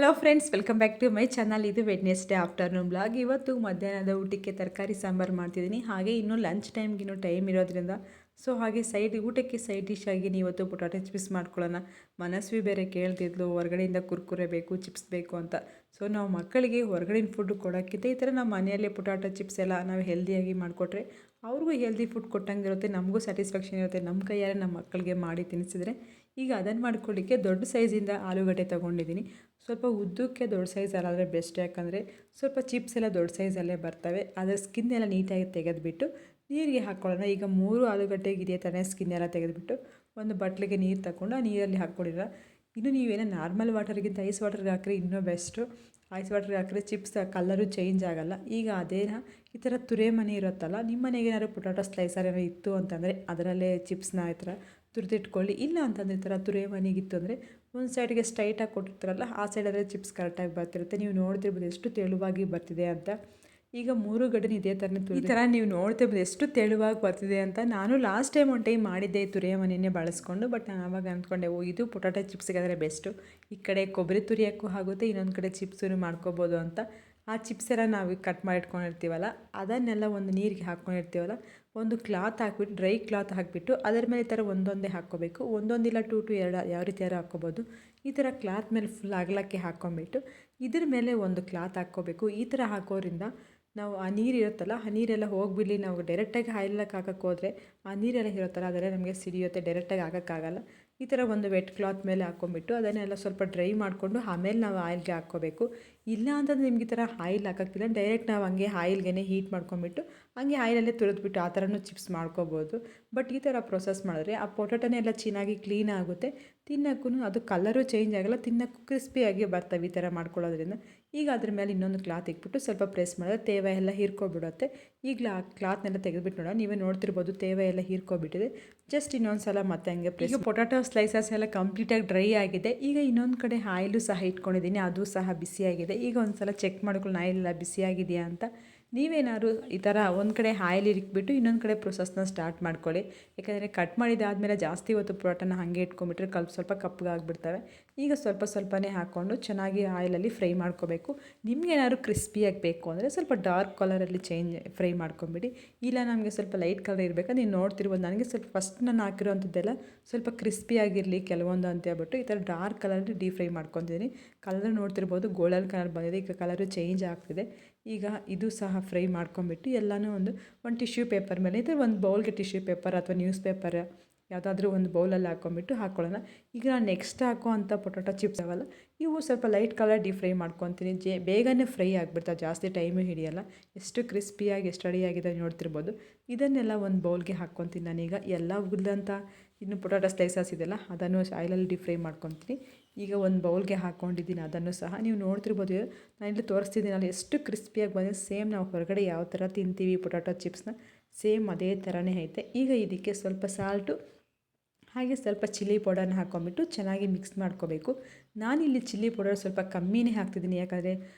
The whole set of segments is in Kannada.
Hello friends, welcome back to my channel. ಇದು ವೆಡ್ನೆಸ್ಡೇ ಆಫ್ಟರ್ನೂನ್ ಬ್ಲಾಗ್. ಇವತ್ತು ಮಧ್ಯಾಹ್ನದ ಊಟಕ್ಕೆ ತರಕಾರಿ ಸಾಂಬಾರು ಮಾಡ್ತಿದ್ದೀನಿ. ಹಾಗೆ ಇನ್ನೂ ಲಂಚ್ ಟೈಮ್ಗಿನ್ನೂ ಟೈಮ್ ಇರೋದ್ರಿಂದ ಹಾಗೆ ಊಟಕ್ಕೆ ಸೈಡ್ ಡಿಶ್ ಆಗಿ ಇವತ್ತು ಪೊಟ್ಯಾಟೊ ಚಿಪ್ಸ್ ಮಾಡ್ಕೊಳ್ಳೋಣ. ಮನಸ್ವಿ ಬೇರೆ ಕೇಳ್ತಿದ್ಲು, ಹೊರಗಡೆಯಿಂದ ಕುರ್ಕುರೆ ಬೇಕು, ಚಿಪ್ಸ್ ಬೇಕು ಅಂತ. ನಾವು ಮಕ್ಕಳಿಗೆ ಹೊರಗಡೆನ ಫುಡ್ ಕೊಡೋಕ್ಕಿಂತ ಈ ಥರ ನಮ್ಮ ಮನೆಯಲ್ಲೇ ಪೊಟ್ಯಾಟೊ ಚಿಪ್ಸ್ ಎಲ್ಲ ನಾವು ಹೆಲ್ದಿಯಾಗಿ ಮಾಡಿಕೊಟ್ರೆ ಅವ್ರಿಗೂ ಹೆಲ್ದಿ ಫುಡ್ ಕೊಟ್ಟಂಗೆ ಇರುತ್ತೆ, ನಮಗೂ ಸ್ಯಾಟಿಸ್ಫ್ಯಾಕ್ಷನ್ ಇರುತ್ತೆ. ನಮ್ಮ ಕೈಯಾರೆ ನಮ್ಮ ಮಕ್ಕಳಿಗೆ ಮಾಡಿ ತಿನ್ನಿಸಿದ್ರೆ ಈಗ ಅದನ್ನು ಮಾಡ್ಕೊಳ್ಳಿಕ್ಕೆ ದೊಡ್ಡ ಸೈಜಿಂದ ಆಲೂಗಡ್ಡೆ ತೊಗೊಂಡಿದ್ದೀನಿ. ಸ್ವಲ್ಪ ಉದ್ದಕ್ಕೆ ದೊಡ್ಡ ಸೈಜಲ್ಲಾದರೆ ಬೆಸ್ಟ್, ಯಾಕಂದರೆ ಸ್ವಲ್ಪ ಚಿಪ್ಸ್ ಎಲ್ಲ ದೊಡ್ಡ ಸೈಜಲ್ಲೇ ಬರ್ತವೆ. ಅದರ ಸ್ಕಿನ್ ಎಲ್ಲ ನೀಟಾಗಿ ತೆಗೆದುಬಿಟ್ಟು ನೀರಿಗೆ ಹಾಕ್ಕೊಳ್ಳೋಣ. ಈಗ 3 ಆಲೂಗಡ್ಡೆಗೆ ಇದೇ ಥರ ಸ್ಕಿನ್ ಎಲ್ಲ ತೆಗೆದುಬಿಟ್ಟು ಒಂದು ಬಟ್ಲಿಗೆ ನೀರು ತಗೊಂಡು ಆ ನೀರಲ್ಲಿ ಹಾಕ್ಕೊಂಡಿರ. ಇನ್ನು ನೀವೇನೋ ನಾರ್ಮಲ್ ವಾಟರ್ಗಿಂತ ಐಸ್ ವಾಟರ್ಗೆ ಹಾಕಿದ್ರೆ ಇನ್ನೂ ಬೆಸ್ಟು. ಐಸ್ ವಾಟರ್ಗೆ ಹಾಕಿದ್ರೆ ಚಿಪ್ಸ್ ಕಲರು ಚೇಂಜ್ ಆಗೋಲ್ಲ. ಈಗ ಅದೇನ ಈ ಥರ ತುರೆ ಮನೆ ಇರುತ್ತಲ್ಲ, ನಿಮ್ಮ ಮನೆಗೆ ಏನಾದ್ರು ಪೊಟ್ಯಾಟೊ ಸ್ಲೈಸರ್ ಏನೋ ಇತ್ತು ಅಂತಂದರೆ ಅದರಲ್ಲೇ ಚಿಪ್ಸ್ನ ಈ ಥರ ತುರಿದಿಟ್ಕೊಳ್ಳಿ. ಇಲ್ಲ ಅಂತಂದರೆ ಈ ಥರ ತುರೆ ಮನೆಗಿತ್ತು ಅಂದರೆ ಒಂದು ಸೈಡ್ಗೆ ಸ್ಟ್ರೈಟಾಗಿ ಕೊಟ್ಟಿರ್ತಾರಲ್ಲ, ಆ ಸೈಡಾದರೆ ಚಿಪ್ಸ್ ಕರೆಕ್ಟಾಗಿ ಬರ್ತಿರುತ್ತೆ. ನೀವು ನೋಡ್ತಿರ್ಬೋದು ಎಷ್ಟು ತೆಳುವಾಗಿ ಬರ್ತಿದೆ ಅಂತ. ಈಗ 3 ಗಡ್ಡೆನ ಇದೇ ಥರನೇ ಈ ಥರ ನೀವು ನೋಡ್ತಿರ್ಬೋದು ಎಷ್ಟು ತೆಳುವಾಗಿ ಬರ್ತಿದೆ ಅಂತ. ನಾನು ಲಾಸ್ಟ್ ಟೈಮ್ ಒಂದು ಟೈಮ್ ಮಾಡಿದ್ದೆ ಈ ತುರಿಯ ಮನೆಯೇ ಬಳಸ್ಕೊಂಡು. ಬಟ್ ನಾನು ಆವಾಗ ಅಂದ್ಕೊಂಡೆ, ಇದು ಪೊಟ್ಯಾಟೊ ಚಿಪ್ಸ್ಗಾದರೆ ಬೆಸ್ಟು, ಈ ಕಡೆ ಕೊಬ್ಬರಿ ತುರಿಯೋಕ್ಕೂ ಆಗುತ್ತೆ, ಇನ್ನೊಂದು ಕಡೆ ಚಿಪ್ಸನ್ನು ಮಾಡ್ಕೋಬೋದು ಅಂತ. ಆ ಚಿಪ್ಸ್ ಎಲ್ಲ ನಾವು ಕಟ್ ಮಾಡಿ ಇಟ್ಕೊಂಡಿರ್ತೀವಲ್ಲ, ಅದನ್ನೆಲ್ಲ ಒಂದು ನೀರಿಗೆ ಹಾಕ್ಕೊಂಡಿರ್ತೀವಲ್ಲ, ಒಂದು ಕ್ಲಾತ್ ಹಾಕ್ಬಿಟ್ಟು, ಡ್ರೈ ಕ್ಲಾತ್ ಹಾಕಿಬಿಟ್ಟು ಅದರ ಮೇಲೆ ಈ ಥರ ಒಂದೊಂದೇ ಹಾಕ್ಕೋಬೇಕು. ಒಂದೊಂದಿಲ್ಲ 2 to 2 ಯಾವ ರೀತಿಯಾರು ಹಾಕ್ಕೋಬೋದು. ಈ ಥರ ಕ್ಲಾತ್ ಮೇಲೆ ಫುಲ್ ಅಗಲಕ್ಕೆ ಹಾಕ್ಕೊಂಬಿಟ್ಟು ಇದ್ರ ಮೇಲೆ ಒಂದು ಕ್ಲಾತ್ ಹಾಕ್ಕೋಬೇಕು. ಈ ಥರ ಹಾಕೋದ್ರಿಂದ ನಾವು ಆ ನೀರು ಇರುತ್ತಲ್ಲ, ಆ ನೀರೆಲ್ಲ ಹೋಗಿಬಿಡಲಿ. ನಾವು ಡೈರೆಕ್ಟಾಗಿ ಆಯಿಲಕ್ಕೆ ಹಾಕೋಕ್ಕೆ ಹೋದರೆ ಆ ನೀರೆಲ್ಲ ಇರುತ್ತಲ್ಲ ಅದೆಲ್ಲ ನಮಗೆ ಸಿಡಿಯುತ್ತೆ, ಡೈರೆಕ್ಟಾಗಿ ಹಾಕೋಕ್ಕಾಗಲ್ಲ. ಈ ಥರ ಒಂದು ವೆಟ್ ಕ್ಲಾತ್ ಮೇಲೆ ಹಾಕ್ಕೊಂಬಿಟ್ಟು ಅದನ್ನೆಲ್ಲ ಸ್ವಲ್ಪ ಡ್ರೈ ಮಾಡಿಕೊಂಡು ಆಮೇಲೆ ನಾವು ಆಯಿಲ್ಗೆ ಹಾಕ್ಕೋಬೇಕು. ಇಲ್ಲ ಅಂತಂದರೆ ನಿಮ್ಗೆ ಈ ಥರ ಆಯಿಲ್ ಹಾಕೋಕ್ಕಿಲ್ಲ, ಡೈರೆಕ್ಟ್ ನಾವು ಹಂಗೆ ಆಯಿಲ್ಗೆ ಹೀಟ್ ಮಾಡ್ಕೊಂಬಿಟ್ಟು ಹಂಗೆ ಆಯಿಲಲ್ಲೇ ತುರಿದ್ಬಿಟ್ಟು ಆ ಥರನೂ ಚಿಪ್ಸ್ ಮಾಡ್ಕೋಬೋದು. ಬಟ್ ಈ ಥರ ಪ್ರೊಸೆಸ್ ಮಾಡಿದ್ರೆ ಆ ಪೊಟ್ಯಾಟೊನೇ ಎಲ್ಲ ಚೆನ್ನಾಗಿ ಕ್ಲೀನ್ ಆಗುತ್ತೆ, ತಿನ್ನೋಕ್ಕೂ ಅದು ಕಲರು ಚೇಂಜ್ ಆಗೋಲ್ಲ, ತಿನ್ನೋಕ್ಕೂ ಕ್ರಿಸ್ಪಿಯಾಗಿ ಬರ್ತವೆ ಈ ಥರ ಮಾಡ್ಕೊಳ್ಳೋದ್ರಿಂದ. ಈಗ ಅದ್ರ ಮೇಲೆ ಇನ್ನೊಂದು ಕ್ಲಾತ್ ಇಟ್ಬಿಟ್ಟು ಸ್ವಲ್ಪ ಪ್ರೆಸ್ ಮಾಡಿದ್ರೆ ತೇವ ಎಲ್ಲ ಹೀರ್ಕೊಬಿಡುತ್ತೆ. ಈಗಲೇ ಆ ಕ್ಲಾತ್ನೆಲ್ಲ ತೆಗೆದುಬಿಟ್ಟು ನೋಡೋಣ, ನೀವೇ ನೋಡ್ತಿರ್ಬೋದು ತೇವ ಎಲ್ಲ ಹೀರ್ಕೊಬಿಟ್ಟಿದೆ. ಜಸ್ಟ್ ಇನ್ನೊಂದು ಸಲ ಮತ್ತೆ ಹಂಗೆ ಪ್ರೆಸ್. ಪೊಟ್ಯಾಟೊ ಸ್ಲೈಸಸ್ ಎಲ್ಲ ಕಂಪ್ಲೀಟಾಗಿ ಡ್ರೈ ಆಗಿದೆ. ಈಗ ಇನ್ನೊಂದು ಕಡೆ ಆಯಿಲು ಸಹ ಇಟ್ಕೊಂಡಿದ್ದೀನಿ, ಅದು ಸಹ ಬಿಸಿಯಾಗಿದೆ. ಈಗ ಒಂದು ಸಲ ಚೆಕ್ ಮಾಡ್ಕೊಳ್ಳೋಣ ಆಯಿಲೆಲ್ಲ ಬಿಸಿಯಾಗಿದೆಯಾ ಅಂತ. ನೀವೇನಾದ್ರು ಈ ಥರ ಒಂದು ಕಡೆ ಆಯಿಲ್ ಇಟ್ಬಿಟ್ಟು ಇನ್ನೊಂದು ಕಡೆ ಪ್ರೊಸೆಸ್ನ ಸ್ಟಾರ್ಟ್ ಮಾಡ್ಕೊಳ್ಳಿ. ಯಾಕಂದರೆ ಕಟ್ ಮಾಡಿದಾದಮೇಲೆ ಜಾಸ್ತಿ ಹೊತ್ತು ಪೊಟ್ಯಾಟೊನ ಹಾಗೆ ಇಟ್ಕೊಂಡ್ಬಿಟ್ರೆ ಸ್ವಲ್ಪ ಕಪ್ಪಗಾಗ್ಬಿಡ್ತವೆ. ಈಗ ಸ್ವಲ್ಪನೇ ಹಾಕ್ಕೊಂಡು ಚೆನ್ನಾಗಿ ಆಯಿಲಲ್ಲಿ ಫ್ರೈ ಮಾಡ್ಕೋಬೇಕು. ನಿಮಗೇನಾದ್ರು ಕ್ರಿಸ್ಪಿಯಾಗಿ ಬೇಕು ಅಂದರೆ ಸ್ವಲ್ಪ ಡಾರ್ಕ್ ಕಲರಲ್ಲಿ ಫ್ರೈ ಮಾಡ್ಕೊಂಬಿಡಿ. ಇಲ್ಲ ನಮಗೆ ಸ್ವಲ್ಪ ಲೈಟ್ ಕಲರ್ ಇರಬೇಕಾದ್ರೆ ನೀವು ನೋಡ್ತಿರ್ಬೋದು, ನನಗೆ ಸ್ವಲ್ಪ ಫಸ್ಟ್ ನಾನು ಹಾಕಿರೋವಂಥದ್ದೆಲ್ಲ ಸ್ವಲ್ಪ ಕ್ರಿಸ್ಪಿಯಾಗಿರಲಿ ಕೆಲವೊಂದು ಅಂತ ಹೇಳ್ಬಿಟ್ಟು ಈ ಥರ ಡಾರ್ಕ್ ಕಲರಲ್ಲಿ ಡೀಪ್ ಫ್ರೈ ಮಾಡ್ಕೊತಿದ್ದೀನಿ. ಕಲರ್ ನೋಡ್ತಿರ್ಬೋದು ಗೋಲ್ಡನ್ ಕಲರ್ ಬಂದಿದೆ, ಈಗ ಕಲರು ಚೇಂಜ್ ಆಗ್ತಿದೆ. ಈಗ ಇದು ಸಹ ಫ್ರೈ ಮಾಡ್ಕೊಂಬಿಟ್ಟು ಎಲ್ಲನೂ ಒಂದು ಟಿಶ್ಯೂ ಪೇಪರ್ ಮೇಲೆ ಇದು ಒಂದು ಬೌಲ್ಗೆ ಟಿಶ್ಯೂ ಪೇಪರ್ ಅಥವಾ ನ್ಯೂಸ್ ಪೇಪರ್ ಯಾವುದಾದ್ರೂ ಒಂದು ಬೌಲಲ್ಲಿ ಹಾಕ್ಕೊಳ್ಳೋಣ. ಈಗ ನಾನು ನೆಕ್ಸ್ಟ್ ಹಾಕೋ ಅಂಥ ಪೊಟ್ಯಾಟೊ ಚಿಪ್ಸ್ ಅವಲ್ಲ, ಇವು ಸ್ವಲ್ಪ ಲೈಟ್ ಕಲರ್ ಡೀಪ್ ಫ್ರೈ ಮಾಡ್ಕೊತೀನಿ. ಬೇಗನೆ ಫ್ರೈ ಆಗಿಬಿಡ್ತಾವೆ, ಜಾಸ್ತಿ ಟೈಮು ಹಿಡಿಯೋಲ್ಲ. ಎಷ್ಟು ಕ್ರಿಸ್ಪಿಯಾಗಿ ಎಷ್ಟು ರೆಡಿಯಾಗಿದೆ ನೋಡ್ತಿರ್ಬೋದು. ಇದನ್ನೆಲ್ಲ ಒಂದು ಬೌಲ್ಗೆ ಹಾಕ್ಕೊತೀನಿ ನಾನೀಗ. ಎಲ್ಲ ಉಗಿದಂಥ ಇನ್ನು ಪೊಟ್ಯಾಟೊ ಸ್ಲೈಸಸ್ ಇದೆಲ್ಲ ಅದನ್ನು ಆಯಿಲಲ್ಲಿ ಡೀಪ್ ಫ್ರೈ ಮಾಡ್ಕೊತೀನಿ. ಈಗ ಒಂದು ಬೌಲ್ಗೆ ಹಾಕ್ಕೊಂಡಿದ್ದೀನಿ, ಅದನ್ನು ಸಹ ನೀವು ನೋಡ್ತಿರ್ಬೋದು. ನಾನು ಇಲ್ಲಿ ತೋರಿಸ್ತಿದ್ದೀನಲ್ಲ ಎಷ್ಟು ಕ್ರಿಸ್ಪಿಯಾಗಿ ಬಂದಿದೆ. ಸೇಮ್ ನಾವು ಹೊರಗಡೆ ಯಾವ ಥರ ತಿಂತೀವಿ ಪೊಟ್ಯಾಟೊ ಚಿಪ್ಸ್ನ, ಸೇಮ್ ಅದೇ ಥರನೇ ಐತೆ. ಈಗ ಇದಕ್ಕೆ ಸ್ವಲ್ಪ ಸಾಲ್ಟು ಹಾಗೆ ಸ್ವಲ್ಪ ಚಿಲ್ಲಿ ಪೌಡರ್ನ ಹಾಕ್ಕೊಂಬಿಟ್ಟು ಚೆನ್ನಾಗಿ ಮಿಕ್ಸ್ ಮಾಡ್ಕೋಬೇಕು. ನಾನಿಲ್ಲಿ ಚಿಲ್ಲಿ ಪೌಡರ್ ಸ್ವಲ್ಪ ಕಮ್ಮಿನೇ ಹಾಕ್ತಿದ್ದೀನಿ, ಯಾಕಂದರೆ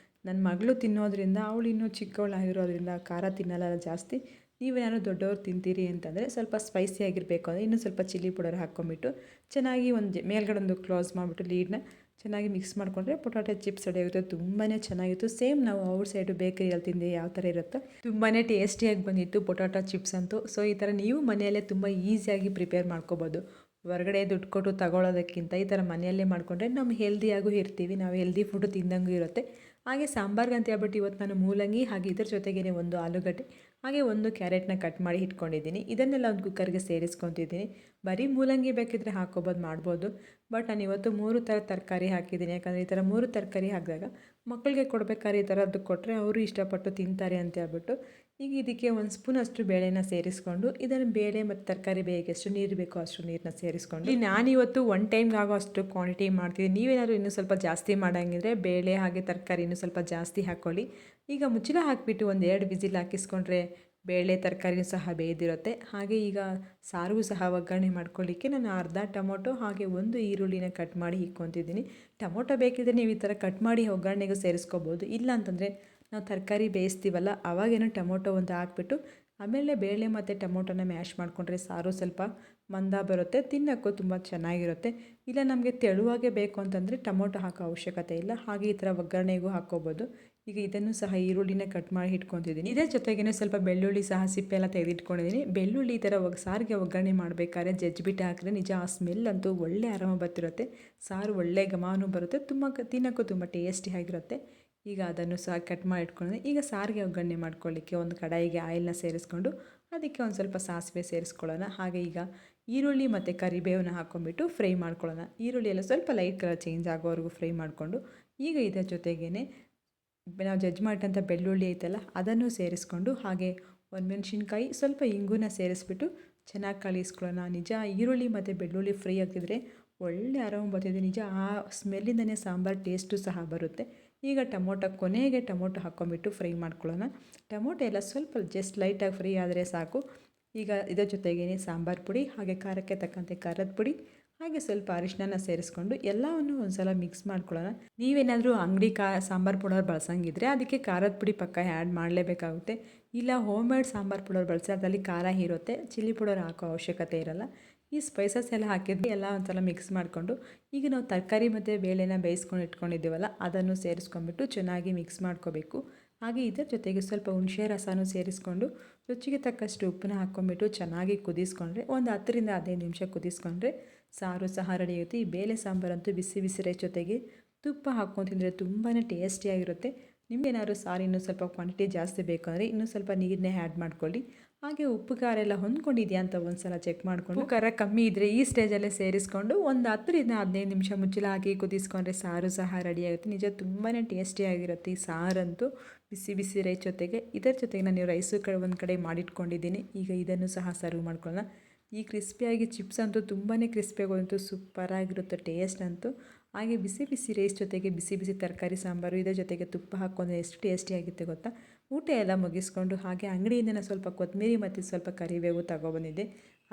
ನನ್ನ ಮಗಳು ತಿನ್ನೋದ್ರಿಂದ, ಅವಳು ಇನ್ನೂ ಚಿಕ್ಕವಳಾಗಿರೋದ್ರಿಂದ ಖಾರ ತಿನ್ನಲ್ಲ ಜಾಸ್ತಿ. ನೀವೇನಾದ್ರು ದೊಡ್ಡವ್ರು ತಿಂತೀರಿ ಅಂತಂದರೆ ಸ್ವಲ್ಪ ಸ್ಪೈಸಿಯಾಗಿರಬೇಕು ಅಂದರೆ ಇನ್ನೂ ಸ್ವಲ್ಪ ಚಿಲ್ಲಿ ಪೌಡರ್ ಹಾಕ್ಕೊಂಬಿಟ್ಟು ಚೆನ್ನಾಗಿ ಮೇಲ್ಗಡೆ ಒಂದು ಕ್ಲೋಸ್ ಮಾಡಿಬಿಟ್ಟು ಲೀಡ್ನ ಚೆನ್ನಾಗಿ ಮಿಕ್ಸ್ ಮಾಡಿಕೊಂಡ್ರೆ ಪೊಟ್ಯಾಟೊ ಚಿಪ್ಸ್ ರೆಡಿ ಆಗುತ್ತೆ. ತುಂಬಾ ಚೆನ್ನಾಗಿತ್ತು. ಸೇಮ್ ನಾವು ಔಟ್ ಸೈಡು ಬೇಕರಿಯಲ್ಲಿ ತಿಂದು ಯಾವ ಥರ ಇರುತ್ತೋ ತುಂಬಾ ಟೇಸ್ಟಿಯಾಗಿ ಬಂದಿತ್ತು ಪೊಟ್ಯಾಟೊ ಚಿಪ್ಸ್ ಅಂತೂ. ಈ ಥರ ನೀವು ಮನೆಯಲ್ಲೇ ತುಂಬ ಈಸಿಯಾಗಿ ಪ್ರಿಪೇರ್ ಮಾಡ್ಕೋಬೋದು. ಹೊರಗಡೆ ದುಡ್ಡು ಕೊಟ್ಟು ತಗೊಳ್ಳೋದಕ್ಕಿಂತ ಈ ಥರ ಮನೆಯಲ್ಲೇ ಮಾಡಿಕೊಂಡ್ರೆ ನಾವು ಹೆಲ್ದಿಯಾಗೂ ಇರ್ತೀವಿ, ನಾವು ಹೆಲ್ದಿ ಫುಡ್ ತಿಂದಂಗೂ ಇರುತ್ತೆ. ಹಾಗೆ ಸಾಂಬಾರ್ಗೆ ಅಂತ ಹೇಳ್ಬಿಟ್ಟು ಇವತ್ತು ನಾನು ಮೂಲಂಗಿ ಹಾಗೆ ಇದ್ರ ಜೊತೆಗೇ ಒಂದು ಆಲೂಗಡ್ಡೆ ಹಾಗೆ ಒಂದು ಕ್ಯಾರೆಟ್ನ ಕಟ್ ಮಾಡಿ ಇಟ್ಕೊಂಡಿದ್ದೀನಿ. ಇದನ್ನೆಲ್ಲ ಒಂದು ಕುಕ್ಕರ್ಗೆ ಸೇರಿಸ್ಕೊತಿದ್ದೀನಿ. ಬರೀ ಮೂಲಂಗಿ ಬೇಕಿದ್ದರೆ ಹಾಕ್ಕೊಬೋದು, ಮಾಡ್ಬೋದು. ಬಟ್ ನಾನು ಇವತ್ತು 3 ಥರ ತರಕಾರಿ ಹಾಕಿದ್ದೀನಿ, ಯಾಕಂದರೆ ಈ ಥರ 3 ತರಕಾರಿ ಹಾಕಿದಾಗ ಮಕ್ಕಳಿಗೆ ಕೊಡಬೇಕಾದ್ರೆ ಈ ಥರದ್ದು ಕೊಟ್ಟರೆ ಅವರು ಇಷ್ಟಪಟ್ಟು ತಿಂತಾರೆ ಅಂತ ಹೇಳ್ಬಿಟ್ಟು. ಈಗ ಇದಕ್ಕೆ 1 ಸ್ಪೂನಷ್ಟು ಬೇಳೆನ ಸೇರಿಸ್ಕೊಂಡು ಇದನ್ನು ಬೇಳೆ ಮತ್ತು ತರಕಾರಿ ಬೇಯಿಗೆ ಎಷ್ಟು ನೀರು ಬೇಕೋ ಅಷ್ಟು ನೀರನ್ನ ಸೇರಿಸ್ಕೊಂಡು ನಾನಿವತ್ತು 1 ಟೈಮ್ಗೆ ಆಗೋ ಅಷ್ಟು ಕ್ವಾಂಟಿಟಿ ಮಾಡ್ತೀನಿ. ನೀವೇನಾದರೂ ಇನ್ನೂ ಸ್ವಲ್ಪ ಜಾಸ್ತಿ ಮಾಡೋಂಗಿದ್ರೆ ಬೇಳೆ ಹಾಗೆ ತರಕಾರಿ ಇನ್ನೂ ಸ್ವಲ್ಪ ಜಾಸ್ತಿ ಹಾಕ್ಕೊಳ್ಳಿ. ಈಗ ಮುಚ್ಚಳ ಹಾಕಿಬಿಟ್ಟು 1-2 ವಿಸಿಲ್ ಹಾಕಿಸ್ಕೊಂಡ್ರೆ ಬೇಳೆ ತರಕಾರಿನೂ ಸಹ ಬೇಯ್ದಿರುತ್ತೆ. ಹಾಗೆ ಈಗ ಸಾರಿಗೂ ಸಹ ಒಗ್ಗರಣೆ ಮಾಡ್ಕೊಳ್ಳಿಕ್ಕೆ ನಾನು ಅರ್ಧ ಟೊಮೊಟೊ ಹಾಗೆ 1 ಈರುಳ್ಳಿನ ಕಟ್ ಮಾಡಿ ಇಕ್ಕೊತಿದ್ದೀನಿ. ಟೊಮೊಟೊ ಬೇಕಿದ್ದರೆ ನೀವು ಈ ಥರ ಕಟ್ ಮಾಡಿ ಒಗ್ಗರಣೆಗೂ ಸೇರಿಸ್ಕೋಬೋದು. ಇಲ್ಲ ಅಂತಂದರೆ ನಾವು ತರಕಾರಿ ಬೇಯಿಸ್ತೀವಲ್ಲ ಆವಾಗೇನೋ ಟೊಮೊಟೊ ಒಂದು ಹಾಕ್ಬಿಟ್ಟು ಆಮೇಲೆ ಬೇಳೆ ಮತ್ತು ಟೊಮೊಟೊನ ಮ್ಯಾಶ್ ಮಾಡಿಕೊಂಡ್ರೆ ಸಾರು ಸ್ವಲ್ಪ ಮಂದ ಬರುತ್ತೆ, ತಿನ್ನೋಕ್ಕೂ ತುಂಬ ಚೆನ್ನಾಗಿರುತ್ತೆ. ಇಲ್ಲ ನಮಗೆ ತೆಳುವಾಗೇ ಬೇಕು ಅಂತಂದರೆ ಟೊಮೊಟೊ ಹಾಕೋ ಅವಶ್ಯಕತೆ ಇಲ್ಲ, ಹಾಗೆ ಈ ಥರ ಒಗ್ಗರಣೆಗೂ ಹಾಕ್ಕೋಬೋದು. ಈಗ ಇದನ್ನು ಸಹ ಈರುಳ್ಳಿನ ಕಟ್ ಮಾಡಿ ಇಟ್ಕೊತಿದ್ದೀನಿ. ಇದೇ ಜೊತೆಗೇ ಸ್ವಲ್ಪ ಬೆಳ್ಳುಳ್ಳಿ ಸಹ ಸಿಪ್ಪೆ ಎಲ್ಲ ತೆಗೆದಿಟ್ಕೊಂಡಿದ್ದೀನಿ. ಬೆಳ್ಳುಳ್ಳಿ ಈ ಥರ ಸಾರಿಗೆ ಒಗ್ಗರಣೆ ಮಾಡಬೇಕಾದ್ರೆ ಜಜ್ಜಿಬಿಟ್ಟು ಹಾಕಿದ್ರೆ ನಿಜ ಆ ಸ್ಮೆಲ್ ಅಂತೂ ಒಳ್ಳೆ ಆರಾಮ ಬರ್ತಿರುತ್ತೆ. ಸಾರು ಒಳ್ಳೆ ಘಮನೂ ಬರುತ್ತೆ, ತಿನ್ನೋಕ್ಕೂ ತುಂಬ ಟೇಸ್ಟಿಯಾಗಿರುತ್ತೆ. ಈಗ ಅದನ್ನು ಸಹ ಕಟ್ ಮಾಡಿ ಇಟ್ಕೊಂಡಿದ್ದೀನಿ. ಈಗ ಸಾರಿಗೆ ಒಗ್ಗರಣೆ ಮಾಡ್ಕೊಳ್ಳಿಕ್ಕೆ ಒಂದು ಕಡಾಯಿಗೆ ಆಯಿಲ್ನ ಸೇರಿಸ್ಕೊಂಡು ಅದಕ್ಕೆ ಒಂದು ಸ್ವಲ್ಪ ಸಾಸಿವೆ ಸೇರಿಸ್ಕೊಳ್ಳೋಣ. ಹಾಗೆ ಈಗ ಈರುಳ್ಳಿ ಮತ್ತು ಕರಿಬೇವನ್ನ ಹಾಕ್ಕೊಂಬಿಟ್ಟು ಫ್ರೈ ಮಾಡ್ಕೊಳ್ಳೋಣ. ಈರುಳ್ಳಿ ಎಲ್ಲ ಸ್ವಲ್ಪ ಲೈಟ್ ಕಲರ್ ಚೇಂಜ್ ಆಗೋವರೆಗೂ ಫ್ರೈ ಮಾಡಿಕೊಂಡು ಈಗ ಇದರ ಜೊತೆಗೇ ನಾವು ಜಜ್ಜಿ ಮಾಡಿದಂಥ ಬೆಳ್ಳುಳ್ಳಿ ಐತಲ್ಲ ಅದನ್ನು ಸೇರಿಸ್ಕೊಂಡು ಹಾಗೆ ಮೆಣಸಿನ್ಕಾಯಿ ಸ್ವಲ್ಪ ಇಂಗುನ ಸೇರಿಸ್ಬಿಟ್ಟು ಚೆನ್ನಾಗಿ ಕಲಿಸ್ಕೊಳ್ಳೋಣ. ನಿಜ ಈರುಳ್ಳಿ ಮತ್ತು ಬೆಳ್ಳುಳ್ಳಿ ಫ್ರೈ ಆಗ್ತಿದ್ರೆ ಒಳ್ಳೆ ಆರಾಮ ಬರ್ತಿದೆ. ನಿಜ ಆ ಸ್ಮೆಲ್ಲಿಂದನೇ ಸಾಂಬಾರು ಟೇಸ್ಟು ಸಹ ಬರುತ್ತೆ. ಈಗ ಕೊನೆಗೆ ಟೊಮೊಟೊ ಹಾಕ್ಕೊಂಬಿಟ್ಟು ಫ್ರೈ ಮಾಡ್ಕೊಳ್ಳೋಣ. ಟೊಮೊಟೊ ಎಲ್ಲ ಸ್ವಲ್ಪ ಜಸ್ಟ್ ಲೈಟಾಗಿ ಫ್ರೈ ಆದರೆ ಸಾಕು. ಈಗ ಇದರ ಜೊತೆಗೇ ಸಾಂಬಾರು ಪುಡಿ ಹಾಗೆ ಖಾರಕ್ಕೆ ತಕ್ಕಂತೆ ಖಾರದ ಪುಡಿ ಹಾಗೆ ಸ್ವಲ್ಪ ಅರಿಶಿನ ಸೇರಿಸ್ಕೊಂಡು ಎಲ್ಲವನ್ನು ಒಂದು ಸಲ ಮಿಕ್ಸ್ ಮಾಡ್ಕೊಳ್ಳೋಣ. ನೀವೇನಾದರೂ ಅಂಗಡಿ ಸಾಂಬಾರು ಪೌಡರ್ ಬಳಸಂಗಿದ್ರೆ ಅದಕ್ಕೆ ಖಾರದ ಪುಡಿ ಪಕ್ಕ ಆ್ಯಡ್ ಮಾಡಲೇಬೇಕಾಗುತ್ತೆ. ಇಲ್ಲ ಹೋಮ್ ಮೇಡ್ ಸಾಂಬಾರು ಪೌಡರ್ ಬಳಸಿ ಅದರಲ್ಲಿ ಖಾರ ಇರುತ್ತೆ, ಚಿಲ್ಲಿ ಪೌಡರ್ ಹಾಕೋ ಅವಶ್ಯಕತೆ ಇರಲ್ಲ. ಈ ಸ್ಪೈಸಸ್ ಎಲ್ಲ ಹಾಕಿದ್ವಿ, ಎಲ್ಲ ಒಂದ್ಸಲ ಮಿಕ್ಸ್ ಮಾಡಿಕೊಂಡು ಈಗ ನಾವು ತರಕಾರಿ ಮತ್ತು ಬೇಳೆನ ಬೇಯಿಸ್ಕೊಂಡು ಇಟ್ಕೊಂಡಿದ್ದೀವಲ್ಲ ಅದನ್ನು ಸೇರಿಸ್ಕೊಂಡ್ಬಿಟ್ಟು ಚೆನ್ನಾಗಿ ಮಿಕ್ಸ್ ಮಾಡ್ಕೋಬೇಕು. ಹಾಗೆ ಇದರ ಜೊತೆಗೆ ಸ್ವಲ್ಪ ಹುಣಸೆ ರಸನೂ ಸೇರಿಸ್ಕೊಂಡು ರುಚಿಗೆ ತಕ್ಕಷ್ಟು ಉಪ್ಪನ್ನ ಹಾಕ್ಕೊಂಬಿಟ್ಟು ಚೆನ್ನಾಗಿ ಕುದಿಸ್ಕೊಂಡ್ರೆ ಒಂದು 10ರಿಂದ 15 ನಿಮಿಷ ಕುದಿಸ್ಕೊಂಡ್ರೆ ಸಾರು ಸಹ ರೆಡಿ ಆಗುತ್ತೆ. ಈ ಬೇಳೆ ಸಾಂಬಾರಂತೂ ಬಿಸಿ ಬಿಸಿ ರೈಸ್ ಜೊತೆಗೆ ತುಪ್ಪ ಹಾಕ್ಕೊಂಡು ತಿಂದರೆ ತುಂಬಾ ಟೇಸ್ಟಿಯಾಗಿರುತ್ತೆ. ನಿಮಗೇನಾದ್ರು ಸಾರು ಇನ್ನೂ ಸ್ವಲ್ಪ ಕ್ವಾಂಟಿಟಿ ಜಾಸ್ತಿ ಬೇಕು ಅಂದರೆ ಇನ್ನೂ ಸ್ವಲ್ಪ ನೀರನ್ನೇ ಆ್ಯಡ್ ಮಾಡ್ಕೊಳ್ಳಿ. ಹಾಗೆ ಉಪ್ಪು ಖಾರ ಎಲ್ಲ ಹೊಂದ್ಕೊಂಡಿದೆಯಾ ಅಂತ ಒಂದು ಸಲ ಚೆಕ್ ಮಾಡಿಕೊಂಡು ಉಪ್ಪು ಖಾರ ಕಮ್ಮಿ ಇದ್ದರೆ ಈ ಸ್ಟೇಜಲ್ಲೇ ಸೇರಿಸ್ಕೊಂಡು ಒಂದು 10ರಿಂದ 15 ನಿಮಿಷ ಮುಚ್ಚಳ ಹಾಕಿ ಕುದಿಸ್ಕೊಂಡ್ರೆ ಸಾರು ಸಹ ರೆಡಿಯಾಗುತ್ತೆ. ನಿಜ ತುಂಬಾ ಟೇಸ್ಟಿಯಾಗಿರುತ್ತೆ ಈ ಸಾರಂತೂ ಬಿಸಿ ಬಿಸಿ ರೈಸ್ ಜೊತೆಗೆ. ಇದರ ಜೊತೆಗೆ ನಾನು ರೈಸು ಒಂದು ಕಡೆ ಮಾಡಿಟ್ಕೊಂಡಿದ್ದೀನಿ. ಈಗ ಇದನ್ನು ಸಹ ಸರ್ವ್ ಮಾಡ್ಕೊಳ್ಳೋಣ. ಈ ಕ್ರಿಸ್ಪಿಯಾಗಿ ಚಿಪ್ಸ್ ಅಂತೂ ತುಂಬಾ ಕ್ರಿಸ್ಪಿಯಾಗಂತೂ ಸೂಪರಾಗಿರುತ್ತೆ ಟೇಸ್ಟ್ ಅಂತೂ. ಹಾಗೆ ಬಿಸಿ ಬಿಸಿ ರೈಸ್ ಜೊತೆಗೆ ಬಿಸಿ ಬಿಸಿ ತರಕಾರಿ ಸಾಂಬಾರು ಇದರ ಜೊತೆಗೆ ತುಪ್ಪ ಹಾಕ್ಕೊಂಡ್ರೆ ಎಷ್ಟು ಟೇಸ್ಟಿಯಾಗಿರುತ್ತೆ ಗೊತ್ತಾ. ಊಟ ಎಲ್ಲ ಮುಗಿಸ್ಕೊಂಡು ಹಾಗೆ ಅಂಗಡಿಯಿಂದ ಸ್ವಲ್ಪ ಕೊತ್ತಂಬರಿ ಮತ್ತು ಸ್ವಲ್ಪ ಕರಿಬೇವು ತಗೊಬಂದಿದ್ದೆ.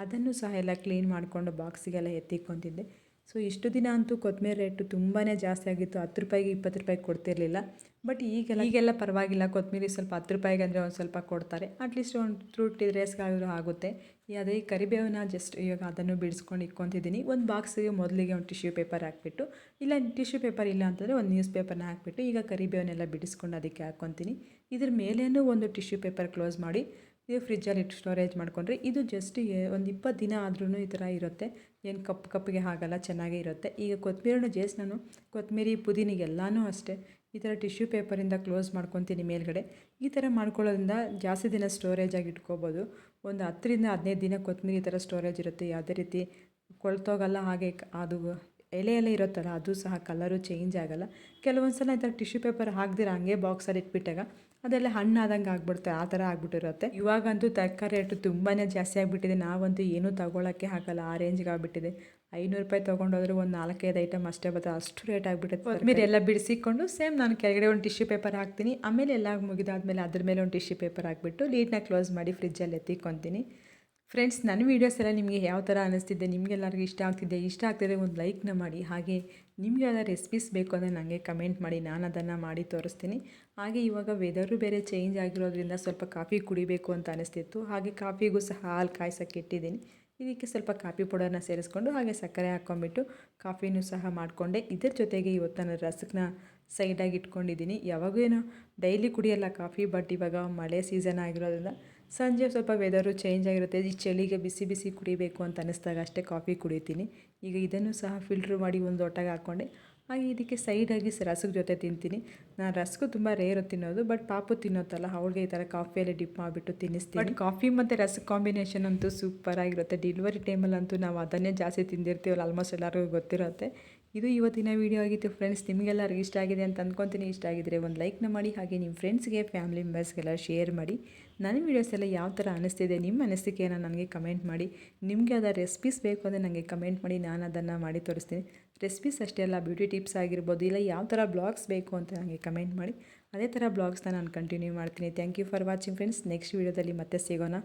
ಅದನ್ನು ಸಹ ಎಲ್ಲ ಕ್ಲೀನ್ ಮಾಡಿಕೊಂಡು ಬಾಕ್ಸಿಗೆಲ್ಲ ಎತ್ತಿಕ್ಕೊತಿದ್ದೆ. ಸೊ ಇಷ್ಟು ದಿನ ಅಂತೂ ಕೊತ್ತಂಬರಿ ರೇಟು ತುಂಬಾ ಜಾಸ್ತಿ ಆಗಿತ್ತು. 10 ರೂಪಾಯಿಗೆ 20 ರೂಪಾಯಿಗೆ ಕೊಡ್ತಿರಲಿಲ್ಲ. ಬಟ್ ಈಗೆಲ್ಲ ಪರವಾಗಿಲ್ಲ. ಕೊತ್ತಂಬರಿ ಸ್ವಲ್ಪ 10 ರೂಪಾಯಿಗೆ ಅಂದರೆ ಒಂದು ಸ್ವಲ್ಪ ಕೊಡ್ತಾರೆ. ಅಟ್ಲೀಸ್ಟ್ ಒಂದು 2 ಡೇಸ್ಗಾದರೂ ಆಗುತ್ತೆ. ಅದೇ ಕರಿಬೇವನ್ನ ಜಸ್ಟ್ ಇವಾಗ ಅದನ್ನು ಬಿಡಿಸ್ಕೊಂಡು ಇಟ್ಕೊತಿದ್ದೀನಿ. ಒಂದು ಬಾಕ್ಸಿಗೆ ಮೊದಲಿಗೆ ಒಂದು ಟಿಶ್ಯೂ ಪೇಪರ್ ಹಾಕ್ಬಿಟ್ಟು, ಇಲ್ಲ ಟಿಶ್ಯೂ ಪೇಪರ್ ಇಲ್ಲ ಅಂತಂದರೆ ಒಂದು ನ್ಯೂಸ್ ಪೇಪರ್ನ ಹಾಕ್ಬಿಟ್ಟು ಈಗ ಕರಿಬೇವನ್ನೆಲ್ಲ ಬಿಡಿಸ್ಕೊಂಡು ಅದಕ್ಕೆ ಹಾಕ್ಕೊತೀನಿ. ಇದ್ರ ಮೇಲೇನೂ ಒಂದು ಟಿಶ್ಯೂ ಪೇಪರ್ ಕ್ಲೋಸ್ ಮಾಡಿ ಇದು ಫ್ರಿಜ್ಜಲ್ಲಿ ಇಟ್ಟು ಸ್ಟೋರೇಜ್ ಮಾಡಿಕೊಂಡ್ರೆ ಇದು ಜಸ್ಟ್ ಒಂದು 20 ದಿನ ಆದ್ರೂ ಈ ಥರ ಇರುತ್ತೆ. ಏನು ಕಪ್ಪಿಗೆ ಆಗಲ್ಲ, ಚೆನ್ನಾಗೇ ಇರುತ್ತೆ. ಈಗ ಕೊತ್ತಂಬರಿನೂ ನಾನು ಕೊತ್ತಂಬರಿ ಪುದೀನಿಗೆಲ್ಲನೂ ಅಷ್ಟೇ ಈ ಥರ ಟಿಶ್ಯೂ ಪೇಪರಿಂದ ಕ್ಲೋಸ್ ಮಾಡ್ಕೊತೀನಿ ಮೇಲ್ಗಡೆ. ಈ ಥರ ಮಾಡ್ಕೊಳ್ಳೋದ್ರಿಂದ ಜಾಸ್ತಿ ದಿನ ಸ್ಟೋರೇಜಾಗಿ ಇಟ್ಕೋಬೋದು. ಒಂದು 10ರಿಂದ 15 ದಿನ ಕೊತ್ತಂಬರಿ ಈ ಥರ ಸ್ಟೋರೇಜ್ ಇರುತ್ತೆ. ಯಾವುದೇ ರೀತಿ ಕೊಳ್ತೋಗಲ್ಲ. ಹಾಗೆ ಅದು ಎಲೆ ಇರುತ್ತಲ್ಲ ಅದು ಸಹ ಕಲರು ಚೇಂಜ್ ಆಗೋಲ್ಲ. ಕೆಲವೊಂದು ಸಲ ಈ ಥರ ಟಿಶ್ಯೂ ಪೇಪರ್ ಹಾಕ್ದಿರ ಹಂಗೆ ಬಾಕ್ಸಲ್ಲಿ ಇಟ್ಬಿಟ್ಟಾಗ ಅದೆಲ್ಲ ಹಣ್ಣಾದಂಗೆ ಆಗ್ಬಿಡುತ್ತೆ, ಆ ಥರ ಆಗ್ಬಿಟ್ಟಿರುತ್ತೆ. ಇವಾಗಂತೂ ತರಕಾರಿ ರೇಟು ತುಂಬಾ ಜಾಸ್ತಿ ಆಗಿಬಿಟ್ಟಿದೆ. ನಾವಂತೂ ಏನೂ ತೊಗೊಳಕ್ಕೆ ಆಗಲ್ಲ, ಆ ರೇಂಜ್ಗೆ ಆಗಿಬಿಟ್ಟಿದೆ. 500 ರೂಪಾಯಿ ತೊಗೊಂಡೋದ್ರೆ ಒಂದು 4-5 ಐಟಮ್ ಅಷ್ಟೇ ಬರ್ತದೆ, ಅಷ್ಟು ರೇಟ್ ಆಗಿಬಿಟ್ಟೈತೆ. ಕೊತ್ತಂಬರಿ ಎಲ್ಲ ಬಿಡಿಸಿಕೊಂಡು ಸೇಮ್ ನಾನು ಕೆಳಗಡೆ ಒಂದು ಟಿಶ್ಯೂ ಪೇಪರ್ ಹಾಕ್ತೀನಿ. ಆಮೇಲೆ ಎಲ್ಲ ಮುಗಿದಾದ್ಮೇಲೆ ಅದ್ರ ಮೇಲೆ ಒಂದು ಟಿಶ್ಯೂ ಪೇಪರ್ ಹಾಕ್ಬಿಟ್ಟು ಲೀಡ್ನ ಕ್ಲೋಸ್ ಮಾಡಿ ಫ್ರಿಜ್ಜಲ್ಲಿ ಎತ್ತಿಕ್ಕೊತೀನಿ. ಫ್ರೆಂಡ್ಸ್, ನನ್ನ ವೀಡಿಯೋಸ್ ಎಲ್ಲ ನಿಮಗೆ ಯಾವ ಥರ ಅನ್ನಿಸ್ತಿದ್ದೆ, ನಿಮಗೆಲ್ಲರಿಗೂ ಇಷ್ಟ ಆಗ್ತಿದೆ ಒಂದು ಲೈಕ್ನ ಮಾಡಿ. ಹಾಗೆ ನಿಮಗೆ ಯಾವ್ದಾರು ರೆಸಿಪೀಸ್ ಬೇಕು ಅಂದರೆ ನನಗೆ ಕಮೆಂಟ್ ಮಾಡಿ, ನಾನು ಅದನ್ನು ಮಾಡಿ ತೋರಿಸ್ತೀನಿ. ಹಾಗೆ ಇವಾಗ ವೆದರು ಬೇರೆ ಚೇಂಜ್ ಆಗಿರೋದ್ರಿಂದ ಸ್ವಲ್ಪ ಕಾಫಿ ಕುಡಿಬೇಕು ಅಂತ ಅನಿಸ್ತಿತ್ತು. ಹಾಗೆ ಕಾಫಿಗೂ ಸಹ ಹಾಲು ಕಾಯ್ಸೋಕ್ಕೆ ಇಟ್ಟಿದ್ದೀನಿ. ಇದಕ್ಕೆ ಸ್ವಲ್ಪ ಕಾಫಿ ಪೌಡರ್ನ ಸೇರಿಸ್ಕೊಂಡು ಹಾಗೆ ಸಕ್ಕರೆ ಹಾಕ್ಕೊಂಬಿಟ್ಟು ಕಾಫಿನೂ ಸಹ ಮಾಡಿಕೊಂಡೆ. ಇದರ ಜೊತೆಗೆ ಇವತ್ತು ನಾನು ರಸಕನ್ನ ಸೈಡಾಗಿ ಇಟ್ಕೊಂಡಿದ್ದೀನಿ. ಯಾವಾಗೇನೋ ಡೈಲಿ ಕುಡಿಯೋಲ್ಲ ಕಾಫಿ, ಬಟ್ ಇವಾಗ ಮಳೆ ಸೀಸನ್ ಆಗಿರೋದ್ರಿಂದ ಸಂಜೆ ಸ್ವಲ್ಪ ವೆದರು ಚೇಂಜ್ ಆಗಿರುತ್ತೆ. ಈ ಚಳಿಗೆ ಬಿಸಿ ಬಿಸಿ ಕುಡಿಬೇಕು ಅಂತ ಅನ್ನಿಸ್ದಾಗ ಅಷ್ಟೇ ಕಾಫಿ ಕುಡಿತೀನಿ. ಈಗ ಇದನ್ನು ಸಹ ಫಿಲ್ಟ್ರ್ ಮಾಡಿ ಒಂದು ಲೋಟಗೆ ಹಾಕ್ಕೊಂಡೆ. ಹಾಗೆ ಇದಕ್ಕೆ ಸೈಡಾಗಿ ರಸದ ಜೊತೆ ತಿಂತೀನಿ. ನಾನು ರಸಕ್ಕೂ ತುಂಬ ರೇರು ತಿನ್ನೋದು, ಬಟ್ ಪಾಪು ತಿನ್ನೋತ್ತಲ್ಲ ಅವಳಿಗೆ ಈ ಥರ ಕಾಫಿಯಲ್ಲಿ ಡಿಪ್ ಮಾಡಿಬಿಟ್ಟು ತಿನ್ನಿಸ್ತೀನಿ. ಬಟ್ ಕಾಫಿ ಮತ್ತು ರಸದ ಕಾಂಬಿನೇಷನ್ ಅಂತೂ ಸೂಪರಾಗಿರುತ್ತೆ. ಡೆಲಿವರಿ ಟೈಮಲ್ಲಂತೂ ನಾವು ಅದನ್ನೇ ಜಾಸ್ತಿ ತಿಂದಿರ್ತೀವಲ್ಲ, ಆಲ್ಮೋಸ್ಟ್ ಎಲ್ಲರಿಗೂ ಗೊತ್ತಿರುತ್ತೆ. ಇದು ಇವತ್ತಿನ ವೀಡಿಯೋ ಆಗಿತ್ತು ಫ್ರೆಂಡ್ಸ್. ನಿಮಗೆಲ್ಲರಿಗೂ ಇಷ್ಟ ಆಗಿದೆ ಅಂತ ಅಂದ್ಕೊತೀನಿ. ಇಷ್ಟ ಆಗಿದ್ರೆ ಒಂದು ಲೈಕ್ನ ಮಾಡಿ, ಹಾಗೆ ನಿಮ್ಮ ಫ್ರೆಂಡ್ಸ್ಗೆ ಫ್ಯಾಮಿಲಿ ಮೆಂಬರ್ಸ್ಗೆಲ್ಲ ಶೇರ್ ಮಾಡಿ. ನನ್ನ ವೀಡಿಯೋಸ್ ಎಲ್ಲ ಯಾವ ಥರ ಅನ್ನಿಸ್ತಿದೆ, ನಿಮ್ಮ ಅನಿಸಿಕೆಯನ್ನು ನನಗೆ ಕಮೆಂಟ್ ಮಾಡಿ. ನಿಮಗೆ ಅದರ ರೆಸಿಪೀಸ್ ಬೇಕು ಅಂದರೆ ನನಗೆ ಕಮೆಂಟ್ ಮಾಡಿ, ನಾನು ಅದನ್ನು ಮಾಡಿ ತೋರಿಸ್ತೀನಿ. ರೆಸಿಪೀಸ್ ಅಷ್ಟೇ ಅಲ್ಲ, ಬ್ಯೂಟಿ ಟಿಪ್ಸ್ ಆಗಿರ್ಬೋದು, ಇಲ್ಲ ಯಾವ ಥರ ಬ್ಲಾಗ್ಸ್ ಬೇಕು ಅಂತ ನನಗೆ ಕಮೆಂಟ್ ಮಾಡಿ. ಅದೇ ಥರ ಬ್ಲಾಗ್ಸ್ನ ನಾನು ಕಂಟಿನ್ಯೂ ಮಾಡ್ತೀನಿ. Thank you for watching friends. Next ವೀಡಿಯೋದಲ್ಲಿ ಮತ್ತೆ ಸಿಗೋಣ.